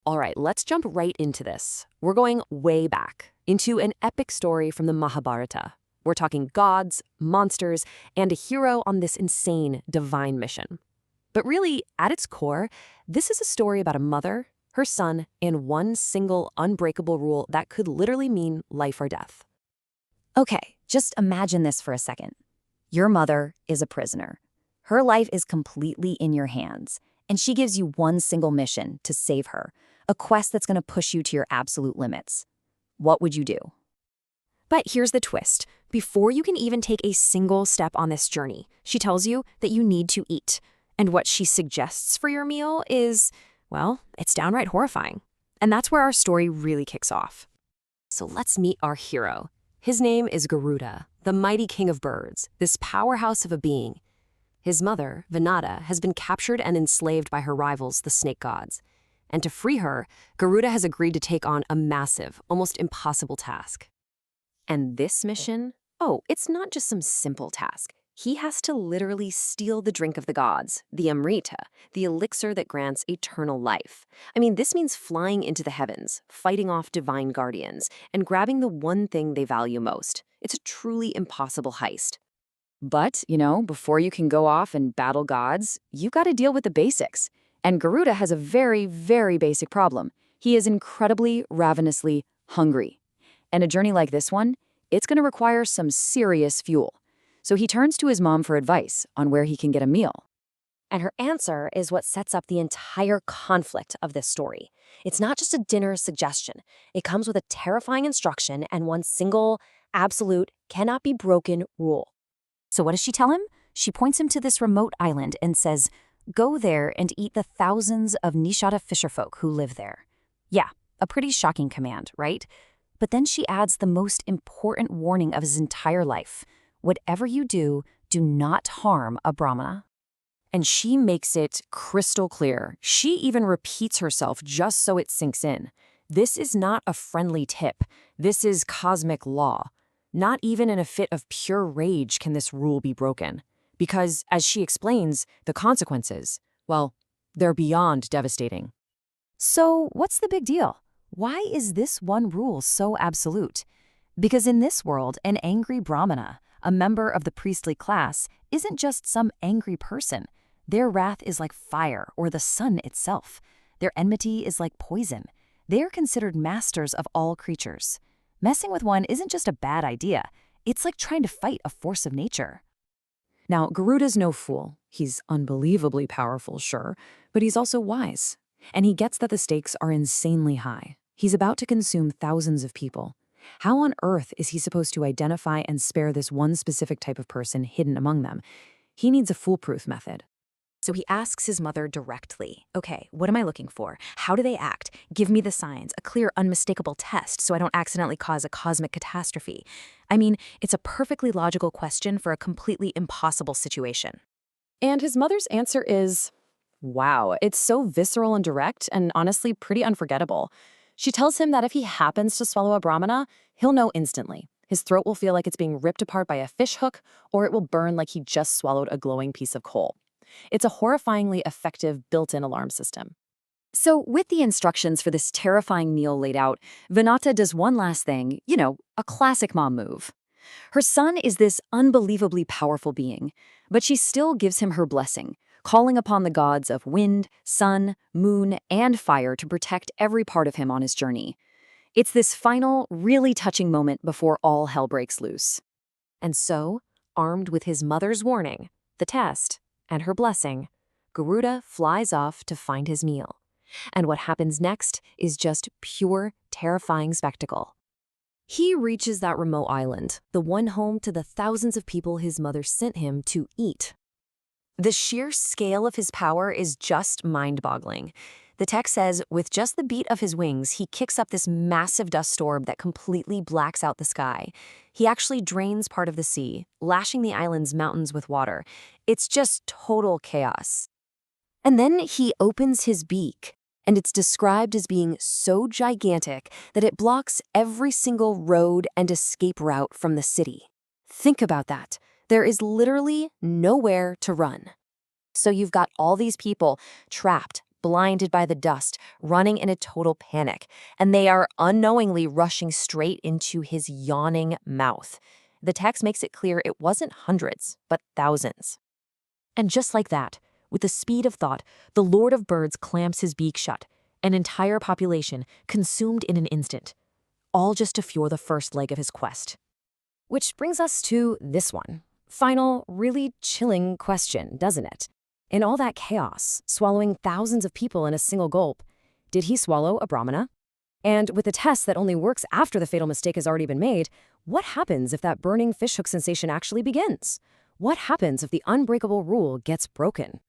All right, let's jump right into this. We're going way back into an epic story from the Mahabharata. We're talking gods, monsters, and a hero on this insane divine mission. But really, at its core, this is a story about a mother, her son, and one single unbreakable rule that could literally mean life or death. Okay, just imagine this for a second. Your mother is a prisoner. Her life is completely in your hands, and she gives you one single mission to save her, a quest that's going to push you to your absolute limits. What would you do? But here's the twist. Before you can even take a single step on this journey, she tells you that you need to eat. And what she suggests for your meal is, well, it's downright horrifying. And that's where our story really kicks off. So let's meet our hero. His name is Garuda, the mighty king of birds, this powerhouse of a being. His mother, Vinata, has been captured and enslaved by her rivals, the snake gods. And to free her, Garuda has agreed to take on a massive, almost impossible task. And this mission? Oh, it's not just some simple task. He has to literally steal the drink of the gods, the Amrita, the elixir that grants eternal life. I mean, this means flying into the heavens, fighting off divine guardians, and grabbing the one thing they value most. It's a truly impossible heist. But, before you can go off and battle gods, you've got to deal with the basics. And Garuda has a very, very basic problem. He is incredibly, ravenously hungry. And a journey like this one, it's going to require some serious fuel. So he turns to his mom for advice on where he can get a meal. And her answer is what sets up the entire conflict of this story. It's not just a dinner suggestion. It comes with a terrifying instruction and one single, absolute, cannot be broken rule. So what does she tell him? She points him to this remote island and says, "Go there and eat the thousands of Nishadas fisherfolk who live there." Yeah, a pretty shocking command, right? But then she adds the most important warning of his entire life. Whatever you do, do not harm a Brahmana. And she makes it crystal clear. She even repeats herself just so it sinks in. This is not a friendly tip. This is cosmic law. Not even in a fit of pure rage can this rule be broken. Because, as she explains, the consequences, well, they're beyond devastating. So what's the big deal? Why is this one rule so absolute? Because in this world, an angry Brahmana, a member of the priestly class, isn't just some angry person. Their wrath is like fire or the sun itself. Their enmity is like poison. They are considered masters of all creatures. Messing with one isn't just a bad idea. It's like trying to fight a force of nature. Now, Garuda's no fool. He's unbelievably powerful, sure, but he's also wise. And he gets that the stakes are insanely high. He's about to consume thousands of people. How on earth is he supposed to identify and spare this one specific type of person hidden among them? He needs a foolproof method. So he asks his mother directly, okay, what am I looking for? How do they act? Give me the signs, a clear, unmistakable test so I don't accidentally cause a cosmic catastrophe. I mean, it's a perfectly logical question for a completely impossible situation. And his mother's answer is, wow, it's so visceral and direct and honestly pretty unforgettable. She tells him that if he happens to swallow a Brahmana, he'll know instantly. His throat will feel like it's being ripped apart by a fish hook, or it will burn like he just swallowed a glowing piece of coal. It's a horrifyingly effective built-in alarm system. So with the instructions for this terrifying meal laid out, Vinata does one last thing, a classic mom move. Her son is this unbelievably powerful being, but she still gives him her blessing, calling upon the gods of wind, sun, moon, and fire to protect every part of him on his journey. It's this final, really touching moment before all hell breaks loose. And so, armed with his mother's warning, the test, and her blessing, Garuda flies off to find his meal. And what happens next is just pure, terrifying spectacle. He reaches that remote island, the one home to the thousands of people his mother sent him to eat. The sheer scale of his power is just mind-boggling. The text says, with just the beat of his wings, he kicks up this massive dust storm that completely blacks out the sky. He actually drains part of the sea, lashing the island's mountains with water. It's just total chaos. And then he opens his beak, and it's described as being so gigantic that it blocks every single road and escape route from the city. Think about that. There is literally nowhere to run. So you've got all these people trapped, blinded by the dust, running in a total panic, and they are unknowingly rushing straight into his yawning mouth. The text makes it clear it wasn't hundreds, but thousands. And just like that, with the speed of thought, the Lord of Birds clamps his beak shut, an entire population consumed in an instant, all just to fuel the first leg of his quest. Which brings us to this one. Final, really chilling question, doesn't it? In all that chaos, swallowing thousands of people in a single gulp, did he swallow a Brahmana? And with a test that only works after the fatal mistake has already been made, what happens if that burning fishhook sensation actually begins? What happens if the unbreakable rule gets broken?